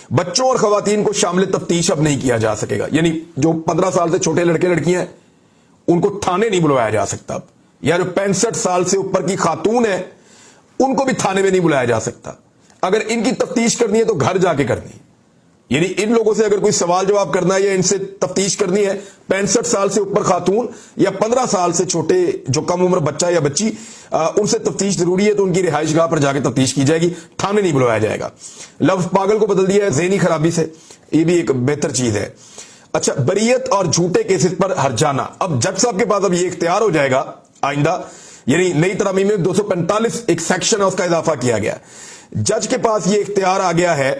بچوں اور خواتین کو شامل تفتیش اب نہیں کیا جا سکے گا، یعنی جو 15 سال سے چھوٹے لڑکے لڑکیاں ہیں ان کو تھانے نہیں بلوایا جا سکتا اب، یا جو 65 سال سے اوپر کی خاتون ہیں ان کو بھی تھانے میں نہیں بلایا جا سکتا۔ اگر ان کی تفتیش کرنی ہے تو گھر جا کے کرنی ہے، یعنی ان لوگوں سے اگر کوئی سوال جواب کرنا ہے یا ان سے تفتیش کرنی ہے، 65 سال سے اوپر خاتون یا 15 سال سے چھوٹے جو کم عمر بچہ یا بچی، ان سے تفتیش ضروری ہے تو ان کی رہائش گاہ پر جا کے تفتیش کی جائے گی، تھانے نہیں بلوایا جائے گا۔ لفظ پاگل کو بدل دیا ہے ذہنی خرابی سے، یہ بھی ایک بہتر چیز ہے۔ اچھا، بریت اور جھوٹے کیسز پر ہرجانہ، اب جج صاحب کے پاس اب یہ اختیار ہو جائے گا آئندہ، یعنی نئی ترامیم میں 245 ایک سیکشن ہے اس کا اضافہ کیا گیا ہے۔ جج کے پاس یہ اختیار آ گیا ہے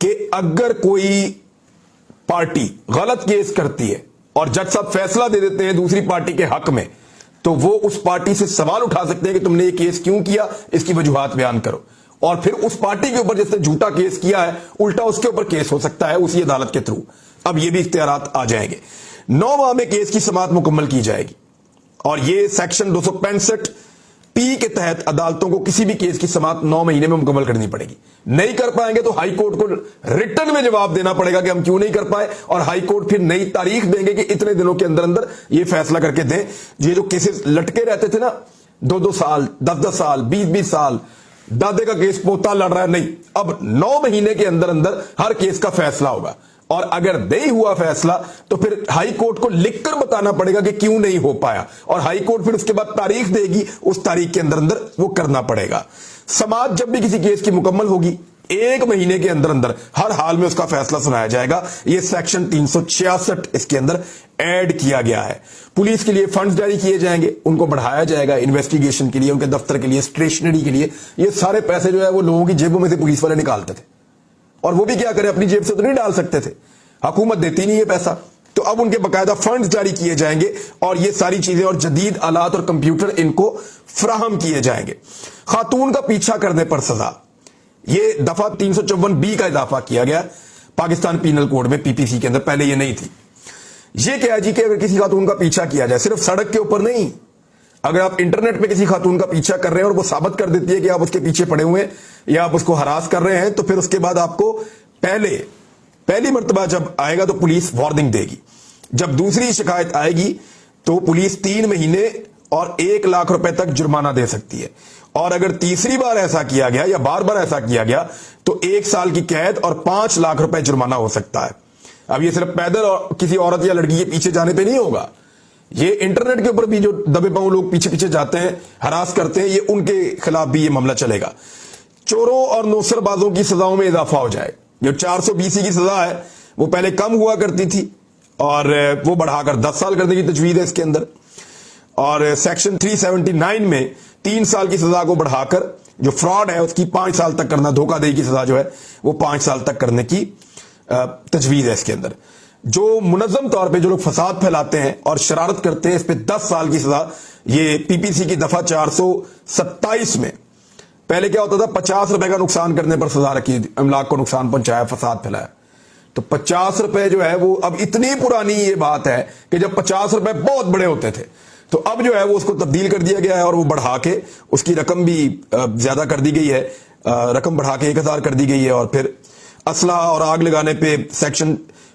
کہ اگر کوئی پارٹی غلط کیس کرتی ہے اور جج صاحب فیصلہ دے دیتے ہیں دوسری پارٹی کے حق میں، تو وہ اس پارٹی سے سوال اٹھا سکتے ہیں کہ تم نے یہ کیس کیوں کیا، اس کی وجوہات بیان کرو، اور پھر اس پارٹی کے اوپر جس نے جھوٹا کیس کیا ہے الٹا اس کے اوپر کیس ہو سکتا ہے اسی عدالت کے تھرو۔ اب یہ بھی اختیارات آ جائیں گے۔ 9 ماہ میں کیس کی سماعت مکمل کی جائے گی، اور یہ سیکشن 265 پی کے تحت عدالتوں کو کسی بھی کیس کی سماعت 9 مہینے میں مکمل کرنی پڑے گی۔ نہیں کر پائیں گے تو ہائی کورٹ کو ریٹن میں جواب دینا پڑے گا کہ ہم کیوں نہیں کر پائے، اور ہائی کورٹ پھر نئی تاریخ دیں گے کہ اتنے دنوں کے اندر اندر یہ فیصلہ کر کے دیں۔ یہ جو کیسز لٹکے رہتے تھے نا 2 سال 10 سال 20 سال، دادے کا کیس پوتا لڑ رہا ہے، نہیں، اب 9 مہینے کے اندر اندر ہر کیس کا فیصلہ ہوگا، اور اگر نہیں ہوا فیصلہ تو پھر ہائی کورٹ کو لکھ کر بتانا پڑے گا کہ کیوں نہیں ہو پایا، اور ہائی کورٹ پھر اس کے بعد تاریخ دے گی، اس تاریخ کے اندر اندر وہ کرنا پڑے گا۔ سماعت جب بھی کسی کیس کی مکمل ہوگی 1 مہینے کے اندر اندر ہر حال میں اس کا فیصلہ سنایا جائے گا۔ یہ سیکشن 366 اس کے اندر ایڈ کیا گیا ہے۔ پولیس کے لیے فنڈز جاری کیے جائیں گے، ان کو بڑھایا جائے گا انویسٹیگیشن کے لیے، ان کے دفتر کے لیے، اسٹیشنری کے لیے۔ یہ سارے پیسے جو ہے وہ لوگوں کی جیبوں میں سے پولیس والے نکالتے تھے، اور وہ بھی کیا کرے، اپنی جیب سے تو نہیں ڈال سکتے تھے، حکومت دیتی نہیں ہے پیسہ، تو اب ان کے باقاعدہ فنڈز جاری کیے جائیں گے، اور یہ ساری چیزیں اور جدید آلات اور کمپیوٹر ان کو فراہم کیے جائیں گے۔ خاتون کا پیچھا کرنے پر سزا، یہ دفعہ 354B کا اضافہ کیا گیا پاکستان پینل کوڈ میں، PPC کے اندر، پہلے یہ نہیں تھی۔ یہ کیا جی کہ اگر کسی خاتون کا پیچھا کیا جائے، صرف سڑک کے اوپر نہیں، اگر آپ انٹرنیٹ پہ کسی خاتون کا پیچھا کر رہے ہیں اور وہ ثابت کر دیتی ہے کہ آپ اس کے پیچھے پڑے ہوئے ہیں یا آپ اس کو ہراس کر رہے ہیں، تو پھر اس کے بعد آپ کو پہلی مرتبہ جب آئے گا تو پولیس وارننگ دے گی، جب دوسری شکایت آئے گی تو پولیس 3 مہینے اور 1 لاکھ روپے تک جرمانہ دے سکتی ہے، اور اگر تیسری بار ایسا کیا گیا یا بار بار ایسا کیا گیا تو 1 سال کی قید اور 5 لاکھ روپے جرمانہ ہو سکتا ہے۔ اب یہ صرف پیدل اور کسی عورت یا لڑکی کے پیچھے جانے پہ نہیں ہوگا، یہ انٹرنیٹ کے اوپر بھی جو دبے پاؤں لوگ پیچھے پیچھے جاتے ہیں، ہراس کرتے ہیں، یہ ان کے خلاف بھی یہ معاملہ چلے گا۔ چوروں اور نوسر بازوں کی سزاؤں میں اضافہ ہو جائے، جو 420 کی سزا ہے وہ پہلے کم ہوا کرتی تھی اور وہ بڑھا کر 10 سال کرنے کی تجویز ہے اس کے اندر، اور سیکشن 379 میں 3 سال کی سزا کو بڑھا کر جو فراڈ ہے اس کی 5 سال تک کرنا، دھوکہ دہی کی سزا جو ہے وہ 5 سال تک کرنے کی تجویز ہے اس کے اندر۔ جو منظم طور پہ جو لوگ فساد پھیلاتے ہیں اور شرارت کرتے ہیں، اس پہ 10 سال کی سزا، یہ PPC کی دفعہ 427 میں پہلے کیا ہوتا تھا، 50 روپے کا نقصان کرنے پر سزا رکھی، املاک کو نقصان پہنچایا، فساد پھیلایا، تو 50 روپے جو ہے وہ اب اتنی پرانی یہ بات ہے کہ جب 50 روپے بہت بڑے ہوتے تھے تو اب جو ہے وہ اس کو تبدیل کر دیا گیا ہے، اور وہ بڑھا کے اس کی رقم بھی زیادہ کر دی گئی ہے، رقم بڑھا کے 1000 کر دی گئی ہے، اور پھر اسلحہ اور آگ لگانے پہ سیکشن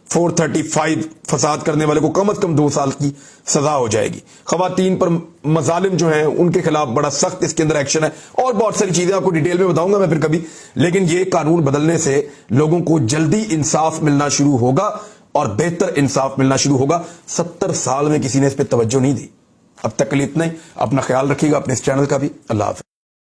435 فساد کرنے والے کو کم از کم 2 سال کی سزا ہو جائے گی۔ خواتین پر مظالم جو ہیں ان کے خلاف بڑا سخت اس کے اندر ایکشن ہے، اور بہت ساری چیزیں آپ کو ڈیٹیل میں بتاؤں گا میں پھر کبھی، لیکن یہ قانون بدلنے سے لوگوں کو جلدی انصاف ملنا شروع ہوگا اور بہتر انصاف ملنا شروع ہوگا۔ 70 سال میں کسی نے اس پہ توجہ نہیں دی۔ اب تک کے لیے اتنا ہی، اپنا خیال رکھیے گا، اپنے اس چینل کا بھی۔ اللہ حافظ۔